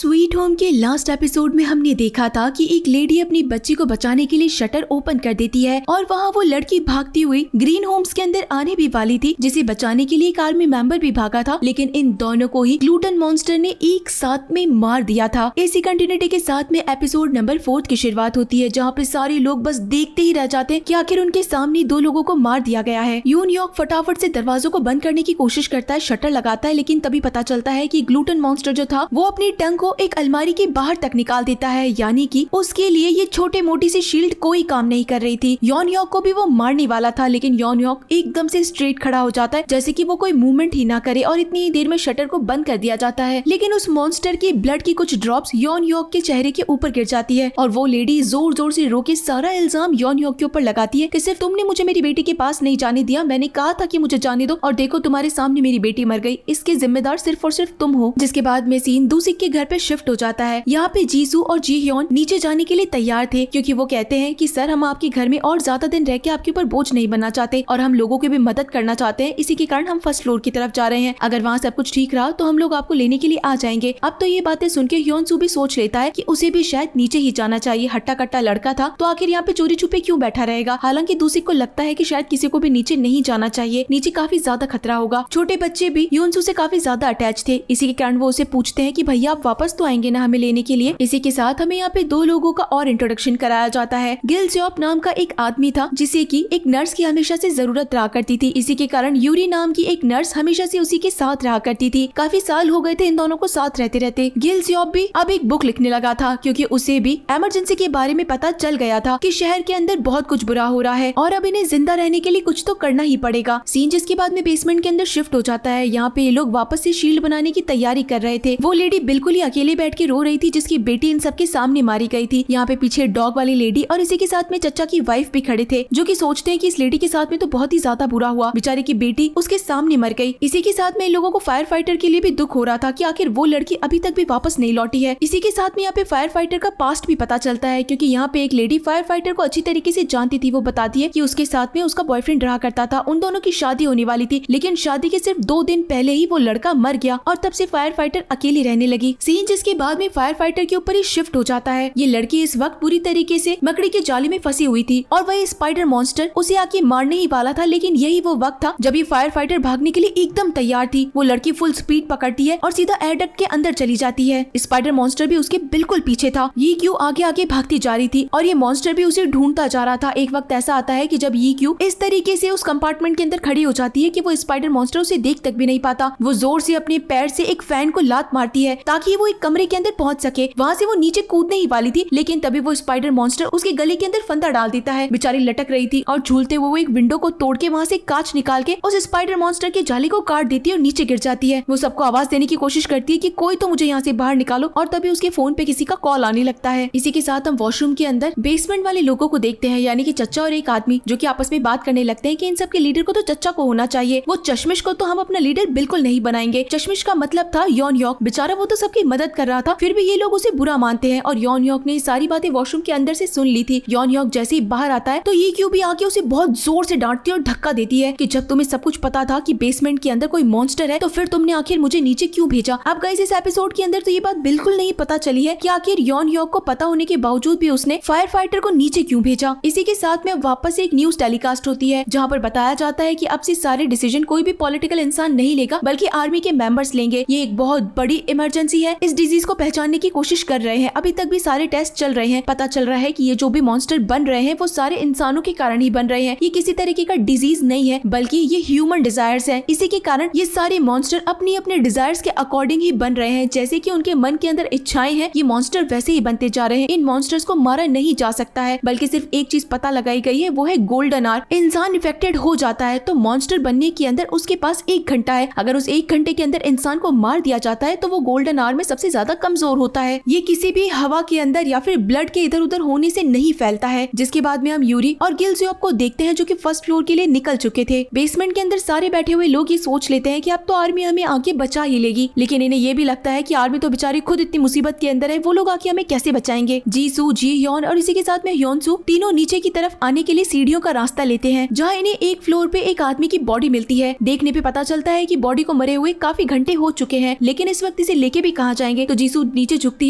Sweet home के last episode में हमने देखा था कि एक लेडी अपनी बच्ची को बचाने के लिए शटर ओपन कर देती है और वहाँ वो लड़की भागती हुई ग्रीन होम्स के अंदर आने भी वाली थी, जिसे बचाने के लिए एक आर्मी मेंबर भी भागा था, लेकिन इन दोनों को ही ग्लूटन मॉन्स्टर ने एक साथ में मार दिया था। इसी कंटिन्यूटी के साथ में एपिसोड नंबर 4 की शुरुआत होती है, जहाँ पे सारे लोग बस देखते ही रह जाते हैं कि आखिर उनके सामने 2 लोगों को मार दिया गया है। यून यॉर्क फटाफट से दरवाजों को बंद करने की कोशिश करता है, शटर लगाता है, लेकिन तभी पता चलता है कि ग्लूटन मॉन्स्टर जो था वो अपनी टंग को एक अलमारी के बाहर तक निकाल देता है, यानी कि उसके लिए ये छोटे मोटी सी शील्ड कोई काम नहीं कर रही थी। यॉन यॉर्क को भी वो मारने वाला था, लेकिन यॉन यॉर्क एकदम से स्ट्रेट खड़ा हो जाता है, जैसे कि वो कोई मूवमेंट ही ना करे, और इतनी ही देर में शटर को बंद कर दिया जाता है। लेकिन उस मॉन्स्टर की ब्लड की कुछ ड्रॉप्स यॉन यॉर्क के चेहरे के ऊपर गिर जाती है और वो लेडी जोर जोर से रो के सारा इल्जाम यॉन यॉर्क के ऊपर लगाती है कि सिर्फ तुमने मुझे मेरी बेटी के पास नहीं जाने दिया, मैंने कहा था कि मुझे जाने दो, और देखो तुम्हारे सामने मेरी बेटी मर गई, इसके जिम्मेदार सिर्फ और सिर्फ तुम हो। जिसके बाद में सीन दूसिक के घर पे शिफ्ट हो जाता है। यहाँ पे जीसू और जी ह्योन नीचे जाने के लिए तैयार थे, क्योंकि वो कहते हैं कि सर हम आपके घर में और ज्यादा दिन रह के आपके ऊपर बोझ नहीं बनना चाहते और हम लोगों की भी मदद करना चाहते हैं, इसी के कारण हम फर्स्ट फ्लोर की तरफ जा रहे हैं। अगर वहाँ सब कुछ ठीक रहा तो हम लोग आपको लेने के लिए आ जाएंगे। अब तो ये बातें सुन के ह्योन सू भी सोच लेता है कि उसे भी शायद नीचे ही जाना चाहिए, हट्टा कट्टा लड़का था तो आखिर यहाँ पे चोरी छुपे क्यों बैठा रहेगा। हालांकि दूसिक को लगता है कि शायद किसी को भी नीचे नहीं जाना चाहिए, नीचे काफी ज्यादा खतरा होगा। छोटे बच्चे भी ह्योन सू से काफी ज्यादा अटैच थे, इसी के कारण वो उसे पूछते हैं कि भैया आप वापस तो आएंगे ना हमें लेने के लिए। इसी के साथ हमें यहाँ पे 2 लोगों का और इंट्रोडक्शन कराया जाता है। गिल जॉब नाम का एक आदमी था, जिसे की एक नर्स की हमेशा से जरूरत रहा करती थी, इसी के कारण यूरी नाम की एक नर्स हमेशा से उसी के साथ रहा करती थी। काफी साल हो गए थे इन दोनों को साथ रहते रहते। गिल जॉब भी अब एक बुक लिखने लगा था, क्योंकि उसे भी इमरजेंसी के बारे में पता चल गया था कि शहर के अंदर बहुत कुछ बुरा हो रहा है और अब इन्हें जिंदा रहने के लिए कुछ तो करना ही पड़ेगा। सीन जिसके बाद में बेसमेंट के अंदर शिफ्ट हो जाता है। यहाँ पे ये लोग वापस से शील्ड बनाने की तैयारी कर रहे थे। वो लेडी बिल्कुल ही अकेले बैठ के रो रही थी, जिसकी बेटी इन सबके सामने मारी गई थी। यहाँ पे पीछे डॉग वाली लेडी और इसी के साथ में चचा की वाइफ भी खड़े थे, जो कि सोचते हैं कि इस लेडी के साथ में तो बहुत ही ज्यादा बुरा हुआ, बेचारी की बेटी उसके सामने मर गई। इसी के साथ में इन लोगों को फायर फाइटर के लिए भी दुख हो रहा था कि आखिर वो लड़की अभी तक भी वापस नहीं लौटी है। इसी के साथ में यहाँ पे फायर फाइटर का पास्ट भी पता चलता है, क्योंकि यहाँ पे एक लेडी फायर फाइटर को अच्छी तरीके से जानती थी। वो बताती है कि उसके साथ में उसका बॉयफ्रेंड रहा करता था, उन दोनों की शादी होने वाली थी, लेकिन शादी के सिर्फ 2 दिन पहले ही वो लड़का मर गया और तब से फायर फाइटर अकेली रहने लगी। सीन जिसके बाद में फायर फाइटर के ऊपर ही शिफ्ट हो जाता है। ये लड़की इस वक्त पूरी तरीके से मकड़ी के जाले में फंसी हुई थी और वही स्पाइडर मॉन्स्टर उसे आके मारने ही वाला था, लेकिन यही वो वक्त था जब ये फायर फाइटर भागने के लिए एकदम तैयार थी। वो लड़की फुल स्पीड पकड़ती है और सीधा एयर डक्ट के अंदर चली जाती है। स्पाइडर मॉन्स्टर भी उसके बिल्कुल पीछे था। ये क्यों आगे आगे भागती जा रही थी और ये मॉन्स्टर भी उसे ढूंढता जा रहा था। एक वक्त ऐसा आता है कि जब ये क्यों इस तरीके से उस कंपार्टमेंट के अंदर खड़ी हो जाती है कि वो स्पाइडर मॉन्स्टर उसे देख तक भी नहीं पाता। वो जोर से अपने पैर से एक फैन को लात मारती है ताकि वो एक कमरे के अंदर पहुंच सके। वहाँ से वो नीचे कूदने ही वाली थी, लेकिन तभी वो स्पाइडर मॉन्स्टर उसके गले के अंदर फंदा डाल देता है। बेचारी लटक रही थी और झूलते हुए वो एक विंडो को तोड़ के वहाँ से कांच निकाल के उस स्पाइडर मॉन्स्टर के जाली को काट देती है और नीचे गिर जाती है। वो सबको आवाज देने की कोशिश करती है कि कोई तो मुझे यहाँ से बाहर निकालो, और तभी उसके फोन पे किसी का कॉल आने लगता है। इसी के साथ हम वॉशरूम के अंदर बेसमेंट वाले लोगों को देखते हैं, यानी कि चच्चा और एक आदमी, जो कि आपस में बात करने लगते हैं कि इन सब के लीडर को तो चच्चा को होना चाहिए, वो चश्मिश को तो हम अपना लीडर बिल्कुल नहीं बनाएंगे। चश्मिश का मतलब था यॉन यॉर्क, बेचारा वो तो सबकी मदद कर रहा था, फिर भी ये लोग उसे बुरा मानते हैं। और यॉन यॉर्क ने सारी बातें वॉशरूम के अंदर से सुन ली थी। यॉन यॉर्क जैसे ही बाहर आता है तो ये क्यों भी आके उसे बहुत जोर से डांटती है और धक्का देती है कि जब तुम्हें सब कुछ पता था कि बेसमेंट के अंदर कोई मॉन्स्टर है तो फिर तुमने आखिर मुझे नीचे क्यों भेजा। अब गाइस इस एपिसोड के अंदर तो ये बात बिल्कुल नहीं पता चली है कि आखिर यॉन यॉर्क को पता होने के बावजूद भी उसने फायर फाइटर को नीचे क्यों भेजा। इसी के साथ में वापस एक न्यूज टेलीकास्ट होती है, जहाँ पर बताया जाता है कि अब से सारे डिसीजन कोई भी पॉलिटिकल इंसान नहीं लेगा, बल्कि आर्मी के मेंबर्स लेंगे। ये एक बहुत बड़ी इमरजेंसी है, इस डिजीज को पहचानने की कोशिश कर रहे हैं। अभी तक भी सारे टेस्ट चल रहे हैं, पता चल रहा है कि ये जो भी मॉन्स्टर बन रहे हैं वो सारे इंसानों के कारण ही बन रहे हैं। ये किसी तरीके का डिजीज नहीं है, बल्कि ये ह्यूमन डिजायर्स है। इसी के कारण ये सारे मॉन्स्टर अपनी अपने डिजायर्स के अकॉर्डिंग ही बन रहे हैं। जैसे कि उनके मन के अंदर इच्छाएं हैं, ये मॉन्स्टर वैसे ही बनते जा रहे हैं। इन मॉन्स्टर्स को मारा नहीं जा सकता है, बल्कि सिर्फ एक चीज पता लगाई गई है, वो है गोल्डन आवर। इंसान इफेक्टेड हो जाता है तो मॉन्स्टर बनने के अंदर उसके पास 1 घंटा है। अगर उस 1 घंटे के अंदर इंसान को मार दिया जाता है तो वो गोल्डन आवर में सबसे ज्यादा कमजोर होता है। ये किसी भी हवा के अंदर या फिर ब्लड के इधर उधर होने से नहीं फैलता है। जिसके बाद में हम यूरी और गिल जॉब को देखते हैं, जो कि फर्स्ट फ्लोर के लिए निकल चुके थे। बेसमेंट के अंदर सारे बैठे हुए लोग ये सोच लेते हैं कि अब तो आर्मी हमें आके बचा ही लेगी, लेकिन इन्हें ये भी लगता है कि आर्मी तो बेचारी खुद इतनी मुसीबत के अंदर है, वो लोग आके हमें कैसे बचाएंगे। जीसू, जी ह्योन और इसी के साथ में ह्योनसू तीनों नीचे की तरफ आने के लिए सीढ़ियों का रास्ता लेते हैं, जहाँ इन्हें एक फ्लोर पे एक आदमी की बॉडी मिलती है। देखने पे पता चलता है कि बॉडी को मरे हुए काफी घंटे हो चुके हैं, लेकिन इस वक्त इसे लेके भी कहाँ जाएंगे। जाएंगे। तो जीसू नीचे झुकती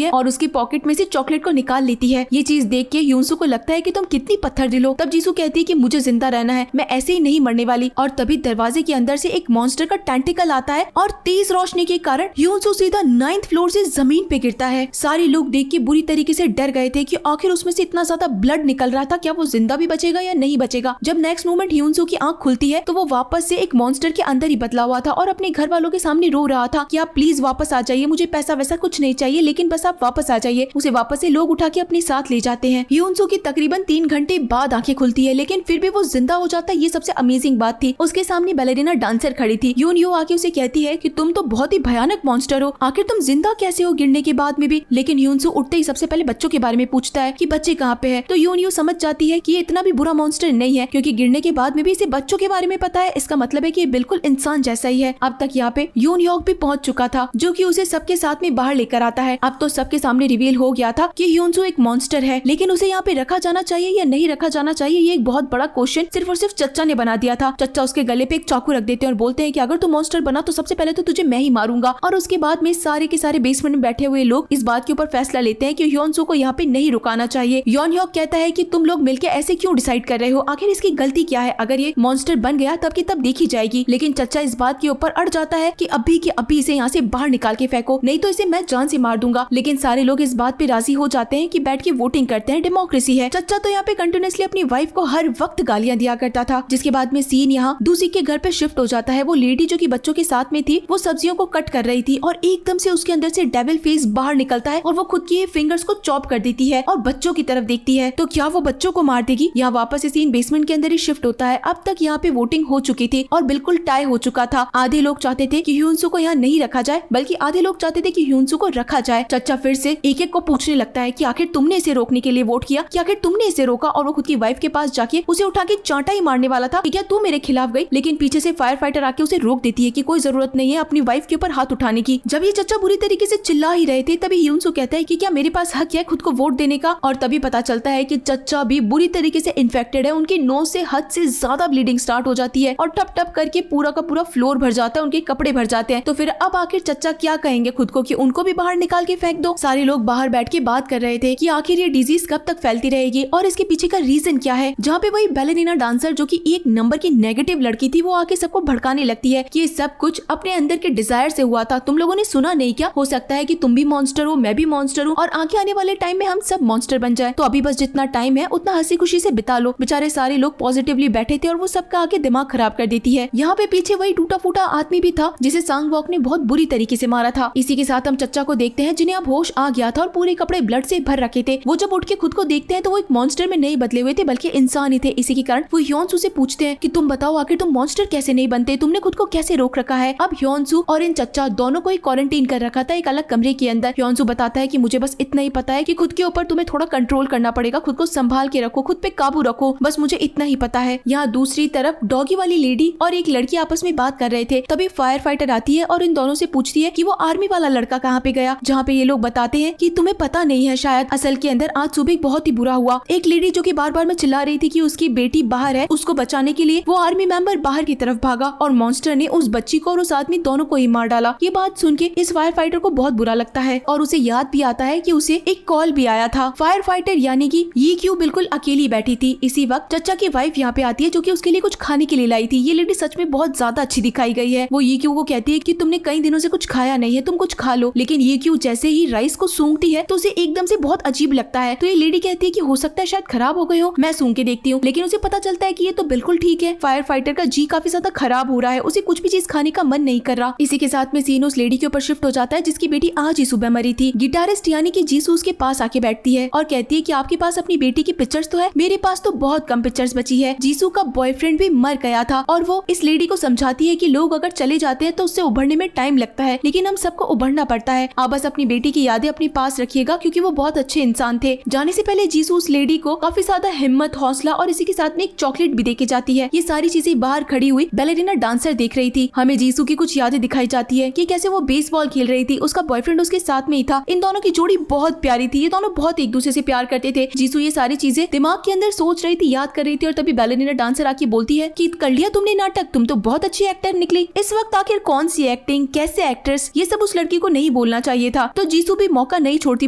है और उसकी पॉकेट में से चॉकलेट को निकाल लेती है। ये चीज देख के ह्यूनसू को लगता है कि तुम कितनी पत्थर दिल हो। तब जीसू कहती है कि मुझे जिंदा रहना है, मैं ऐसे ही नहीं मरने वाली। और तभी दरवाजे के अंदर से एक मॉन्स्टर का टेंटिकल आता है और तेज रोशनी के कारण ह्यूनसू सीधा 9th फ्लोर से जमीन पे गिरता है। सारे लोग देख के बुरी तरीके से डर गए थे कि आखिर उसमें से इतना ज्यादा ब्लड निकल रहा था, क्या वो जिंदा भी बचेगा या नहीं बचेगा। जब नेक्स्ट मोमेंट ह्यूनसू की आंख खुलती है तो वो वापस से एक मॉन्स्टर के अंदर ही बदला हुआ था और अपने घर वालों के सामने रो रहा था कि आप प्लीज वापस आ जाइए, मुझे पैसा वैसा कुछ नहीं चाहिए, लेकिन बस आप वापस आ जाइए। उसे वापस से लोग उठा के अपने साथ ले जाते हैं। ह्यूनसू की तकरीबन 3 घंटे बाद आंखें खुलती है, लेकिन फिर भी वो जिंदा हो जाता है। ये सबसे अमेजिंग बात थी। उसके सामने बैलेरिना डांसर खड़ी थी। यून आके उसे कहती है कि तुम तो बहुत ही भयानक मॉन्स्टर हो, आखिर तुम जिंदा कैसे हो गिरने के बाद में भी। लेकिन ह्यूनसू उठते ही सबसे पहले बच्चों के बारे में पूछता है कि बच्चे कहाँ पे है। तो यून समझ जाती है कि ये इतना भी बुरा मॉन्स्टर नहीं है, क्योंकि गिरने के बाद में भी इसे बच्चों के बारे में पता है। इसका मतलब है कि ये बिल्कुल इंसान जैसा ही है। अब तक यहाँ पे यून भी पहुंच चुका था, जो कि उसे सबके साथ में बाहर लेकर आता है। अब तो सबके सामने रिवील हो गया था कि ह्यूनसू एक मॉन्स्टर है, लेकिन उसे यहाँ पे रखा जाना चाहिए या नहीं रखा जाना चाहिए, ये एक बहुत बड़ा क्वेश्चन सिर्फ और सिर्फ चच्चा ने बना दिया था। चच्चा उसके गले पे एक चाकू रख देते हैं और बोलते हैं कि अगर तू मॉन्स्टर बना तो सबसे पहले तो तुझे मैं ही मारूंगा। और उसके बाद में सारे के सारे बेसमेंट में बैठे हुए लोग इस बात के ऊपर फैसला लेते हैं कि ह्यूनसू को यहाँ पे नहीं रुकाना चाहिए। योनह्योक कहता है कि तुम लोग मिलकर ऐसे क्यों डिसाइड कर रहे हो, आखिर इसकी गलती क्या है, अगर ये मॉन्स्टर बन गया तब की तब देखी जाएगी। लेकिन चच्चा इस बात के ऊपर अड़ जाता है कि अभी के अभी इसे यहाँ से बाहर निकाल के फेंको, नहीं तो इसे मैं जान से मार दूंगा। लेकिन सारे लोग इस बात पे राजी हो जाते हैं कि बैठ के वोटिंग करते हैं, डेमोक्रेसी है। चच्चा तो यहाँ पे कंटिन्यूअसली अपनी वाइफ को हर वक्त गालियां दिया करता था। जिसके बाद में सीन यहाँ दूसरी के घर पे शिफ्ट हो जाता है। वो लेडी जो कि बच्चों के साथ में थी, वो सब्जियों को कट कर रही थी और एकदम से उसके अंदर से डेविल फेस बाहर निकलता है और वो खुद की फिंगर्स को चॉप कर देती है और बच्चों की तरफ देखती है। तो क्या वो बच्चों को मार देगी? यहाँ वापस से सीन बेसमेंट के अंदर ही शिफ्ट होता है। अब तक यहाँ पे वोटिंग हो चुकी थी और बिल्कुल टाई हो चुका था। आधे लोग चाहते थे कि ह्यूनसू को यहाँ नहीं रखा जाए, बल्कि आधे लोग चाहते थे कि ह्यूनसू को रखा जाए। चच्चा फिर से एक एक को पूछने लगता है कि आखिर तुमने इसे रोकने के लिए वोट किया, कि आखिर तुमने इसे रोका। और वो खुद की वाइफ के पास जाके उसे उठा के चांटा ही मारने वाला था कि क्या तू मेरे खिलाफ गई। लेकिन पीछे से फायर फाइटर आके उसे रोक देती है कि कोई जरूरत नहीं है अपनी वाइफ के ऊपर हाथ उठाने की। जब ये चच्चा बुरी तरीके से चिल्ला ही रहे थे, तभी ह्यूनसू कहता है कि क्या मेरे पास हक है खुद को वोट देने का। और तभी पता चलता है कि चच्चा भी बुरी तरीके से इन्फेक्टेड है। उनकी नोज से हद से ज्यादा ब्लीडिंग स्टार्ट हो जाती है और टप टप करके पूरा का पूरा फ्लोर भर जाता है, उनके कपड़े भर जाते हैं। तो फिर अब आखिर चच्चा क्या कहेंगे खुद को, कि उनको भी बाहर निकाल के फेंक दो। सारे लोग बाहर बैठ के बात कर रहे थे कि आखिर ये डिजीज कब तक फैलती रहेगी और इसके पीछे का रीजन क्या है। जहाँ पे वही बैलेरिना डांसर जो कि एक नंबर की नेगेटिव लड़की थी, वो आके सबको भड़काने लगती है कि ये सब कुछ अपने अंदर के डिजायर से हुआ था। तुम लोगों ने सुना नहीं क्या, हो सकता है कि तुम भी मॉन्स्टर हो, मैं भी मॉन्स्टर हूँ और आगे आने वाले टाइम में हम सब मॉन्स्टर बन जाए। तो अभी बस जितना टाइम है उतना हंसी खुशी से बिता लो। बेचारे सारे लोग पॉजिटिवली बैठे थे और वो सबका आके दिमाग खराब कर देती है। यहाँ पे पीछे वही टूटा फूटा आदमी भी था जिसे सांगवॉक ने बहुत बुरी तरीके से मारा था। इसी के साथ हम चच्चा को देखते हैं जिन्हें अब होश आ गया था और पूरे कपड़े ब्लड से भर रखे थे। वो जब उठ के खुद को देखते हैं तो वो एक मॉन्स्टर में नहीं बदले हुए थे, बल्कि इंसान ही थे। इसी के कारण वो ह्योनसू से पूछते हैं कि तुम बताओ आखिर तुम मॉन्स्टर कैसे नहीं बनते, तुमने खुद को कैसे रोक रखा है। अब ह्योनसू और इन चच्चा दोनों को ही क्वारंटीन कर रखा था एक अलग कमरे के अंदर। ह्योनसू बताता है कि मुझे बस इतना ही पता है कि खुद के ऊपर तुम्हें थोड़ा कंट्रोल करना पड़ेगा, खुद को संभाल के रखो, खुद पे काबू रखो, बस मुझे इतना ही पता है। यहाँ दूसरी तरफ डॉगी वाली लेडी और एक लड़की आपस में बात कर रहे थे। तभी फायर फाइटर आती है और इन दोनों से पूछती है कि वो आर्मी वाला लड़का कहाँ पे गया। जहाँ पे ये लोग बताते हैं कि तुम्हें पता नहीं है शायद, असल के अंदर आज सुबह बहुत ही बुरा हुआ। एक लेडी जो कि बार बार में चिल्ला रही थी कि उसकी बेटी बाहर है, उसको बचाने के लिए वो आर्मी मेंबर बाहर की तरफ भागा और मॉन्स्टर ने उस बच्ची को और उस आदमी दोनों को ही मार डाला। ये बात सुन के इस फायर फाइटर को बहुत बुरा लगता है और उसे याद भी आता है कि उसे एक कॉल भी आया था। फायर फाइटर यानी कि ये क्यों बिल्कुल अकेली बैठी थी। इसी वक्त चच्चा की वाइफ यहाँ पे आती है जो कि उसके लिए कुछ खाने के लिए लाई थी। ये लेडी सच में बहुत ज्यादा अच्छी दिखाई गई है। वो ये क्यों को कहती है कि तुमने कई दिनों से कुछ खाया नहीं है, तुम कुछ खा लो। लेकिन ये क्यों जैसे ही राइस को सूंघती है तो उसे एकदम से बहुत अजीब लगता है। तो ये लेडी कहती है कि हो सकता है शायद खराब हो गए हो, मैं सूंघ के देखती हूँ। लेकिन उसे पता चलता है कि ये तो बिल्कुल ठीक है। फायर फाइटर का जी काफी ज्यादा खराब हो रहा है, उसे कुछ भी चीज खाने का मन नहीं कर रहा। इसी के साथ में सीन उस लेडी के ऊपर शिफ्ट हो जाता है जिसकी बेटी आज ही सुबह मरी थी। गिटारिस्ट यानी कि जीसू उसके पास आके बैठती है और कहती है कि आपके पास अपनी बेटी की पिक्चर्स तो है, मेरे पास तो बहुत कम पिक्चर्स बची है। जीसू का बॉयफ्रेंड भी मर गया था और वो इस लेडी को समझाती है कि लोग अगर चले जाते हैं तो उससे उभरने में टाइम लगता है, लेकिन हम सबको उभरना पड़ता है। आप बस अपनी बेटी की यादें अपने पास रखिएगा क्योंकि वो बहुत अच्छे इंसान थे। जाने से पहले जीसू उस लेडी को काफी ज्यादा हिम्मत, हौसला और इसी के साथ में एक चॉकलेट भी देके जाती है। ये सारी चीजें बाहर खड़ी हुई बैलेरिना डांसर देख रही थी। हमें जीसू की कुछ यादें दिखाई जाती है कि कैसे वो बेसबॉल खेल रही थी, उसका बॉयफ्रेंड उसके साथ में ही था। इन दोनों की जोड़ी बहुत प्यारी थी, ये दोनों बहुत एक दूसरे से प्यार करते थे। जीसू ये सारी चीजें दिमाग के अंदर सोच रही थी, याद कर रही थी और तभी बैलेरिना डांसर आके बोलती है कि कर लिया तुमने नाटक, तुम तो बहुत अच्छी एक्टर निकली। इस वक्त आखिर कौन सी एक्टिंग, कैसे एक्ट्रेस, ये सब उस लड़की को नहीं नहीं बोलना चाहिए था। तो जीसू भी मौका नहीं छोड़ती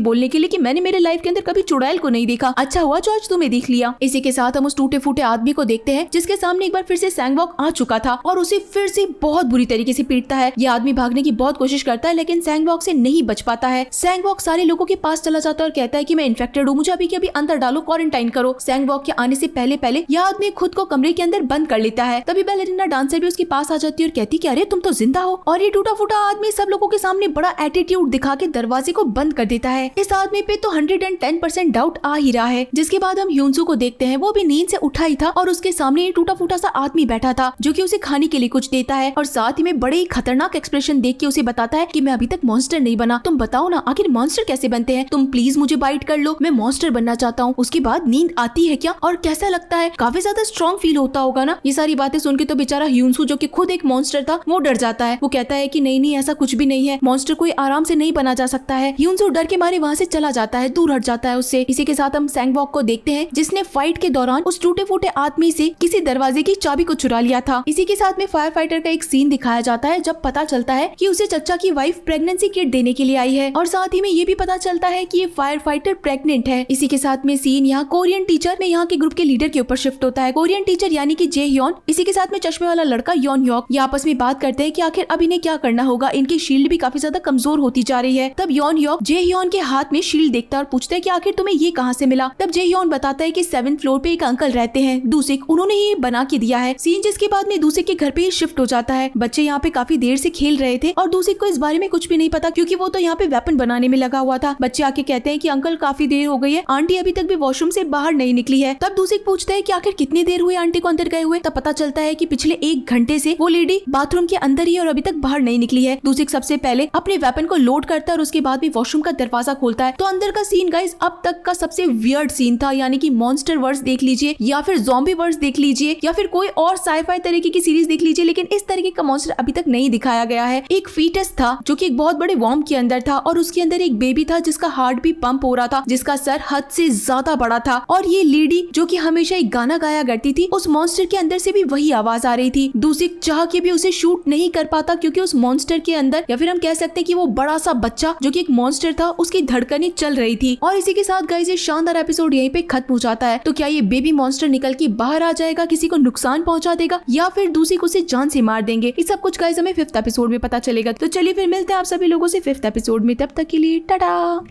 बोलने के लिए कि मैंने मेरे लाइफ के अंदर कभी चुड़ैल को नहीं देखा, अच्छा हुआ जो आज तुम्हें देख लिया। इसी के साथ हम उस टूटे फूटे आदमी को देखते हैं जिसके सामने एक बार फिर से सैंगवॉक आ चुका था और उसे फिर से बहुत बुरी तरीके से पीटता है। ये आदमी भागने की बहुत कोशिश करता है लेकिन सैंगवॉक से नहीं बच पाता है। सैंगवॉक सारे लोगों के पास चला जाता है और कहता है कि मैं इन्फेक्टेड हूँ, मुझे अभी के अभी अंदर डालो, क्वारंटाइन करो। सैंगवॉक के आने से पहले पहले यह आदमी खुद को कमरे के अंदर बंद कर लेता है। तभी बैलेरिना डांसर भी उसके पास आ जाती है और कहती कि अरे तुम तो जिंदा हो। और ये टूटा फूटा आदमी सब लोगों के सामने बड़ा एटीट्यूड दिखा के दरवाजे को बंद कर देता है। इस आदमी पे तो 110% डाउट आ ही रहा है। जिसके बाद हम ह्यूनसू को देखते हैं, वो भी नींद से उठा ही था और उसके सामने ये टूटा फूटा सा आदमी बैठा था जो कि उसे खाने के लिए कुछ देता है और साथ ही में बड़े ही खतरनाक एक्सप्रेशन देख के उसे बताता है कि मैं अभी तक मॉन्स्टर नहीं बना, तुम बताओ ना आखिर मॉन्स्टर कैसे बनते हैं, तुम प्लीज मुझे बाइट कर लो, मैं मॉन्स्टर बनना चाहता हूँ। उसके बाद नींद आती है क्या और कैसा लगता है, काफी ज्यादा स्ट्रॉन्ग फील होता होगा ना। ये सारी बातें सुन के तो बेचारा ह्यूनसू जो कि खुद एक मॉन्स्टर था वो डर जाता है। वो कहता है कि नहीं ऐसा कुछ भी नहीं है, मॉन्स्टर कोई आराम से नहीं बना जा सकता है। ह्यूनसू डर के मारे वहाँ से चला जाता है, दूर हट जाता है उससे। इसी के साथ हम सैंगवॉक को देखते हैं जिसने फाइट के दौरान उस टूटे फूटे आदमी से किसी दरवाजे की चाबी को चुरा लिया था। इसी के साथ में फायर फाइटर का एक सीन दिखाया जाता है जब पता चलता है कि उसे चचा की वाइफ प्रेगनेंसी किट देने के लिए आई है और साथ ही में ये भी पता चलता है कि ये फायर फाइटर प्रेग्नेंट है। इसी के साथ में सीन यहाँ कोरियन टीचर में यहाँ के ग्रुप के लीडर के ऊपर शिफ्ट होता है। कोरियन टीचर यानी कि जे ह्योन, इसी के साथ में चश्मे वाला लड़का योन ह्योक, ये आपस में बात करते हैं कि आखिर अब इन्हें क्या करना होगा, इनकी शील्ड भी काफी ज्यादा कमजोर होती जा रही है। तब योन ह्योक जे ह्योन के हाथ में शील्ड देखता है और पूछता है कि आखिर तुम्हें ये कहाँ से मिला। तब जे ह्योन बताता है कि 7th फ्लोर पे एक अंकल रहते हैं दूसिक, उन्होंने ही बना के दिया है। सीन जिसके बाद में दूसिक के घर पे शिफ्ट हो जाता है। बच्चे यहाँ पे काफी देर से खेल रहे थे और दूसिक को इस बारे में कुछ भी नहीं पता क्योंकि वो तो यहाँ पे वेपन बनाने में लगा हुआ था। बच्चे आके कहते हैं कि अंकल काफी देर हो गई है, आंटी अभी तक भी वॉशरूम से बाहर नहीं निकली है। तब दूसिक पूछता है कि आखिर कितनी देर हुई आंटी को अंदर गए हुए। तब पता चलता है कि पिछले 1 घंटे से वो लेडी बाथरूम के अंदर ही है और अभी तक बाहर नहीं निकली है। दूसिक सबसे पहले अपने वेपन को लोड करता है और उसके बाद भी वॉशरूम का दरवाजा खोलता है। तो अंदर का सीन गाइस अब तक का सबसे वियर्ड सीन था, यानी कि मॉन्स्टर वर्स देख लीजिए या फिर ज़ॉम्बी वर्स देख लीजिए या फिर कोई और साईफाई तरीके की सीरीज देख लीजिए, लेकिन इस तरीके का मॉन्स्टर अभी तक नहीं दिखाया गया है। एक फीटस था जो कि एक बहुत बड़े वॉर्म के अंदर था और उसके अंदर एक बेबी था जिसका हार्ट भी पंप हो रहा था, जिसका सर हद से ज्यादा बड़ा था। और ये लेडी जो कि हमेशा एक गाना गाया करती थी, उस मॉन्स्टर के अंदर से भी वही आवाज आ रही थी। दूसिक चाह के भी उसे शूट नहीं कर पाता क्योंकि उस मॉन्स्टर के अंदर, या फिर हम कह सकते हैं कि वो बड़ा सा बच्चा जो कि एक मॉन्स्टर था, उसकी धड़कनें चल रही थी। और इसी के साथ गाइस ये शानदार एपिसोड यहीं पे खत्म हो जाता है। तो क्या ये बेबी मॉन्स्टर निकल के बाहर आ जाएगा, किसी को नुकसान पहुंचा देगा, या फिर दूसिक उसे जान से मार देंगे, ये सब कुछ गाइस हमें 5th एपिसोड में पता चलेगा। तो चलिए फिर मिलते हैं आप सभी लोगों से 5th एपिसोड में, तब तक के लिए टाटा।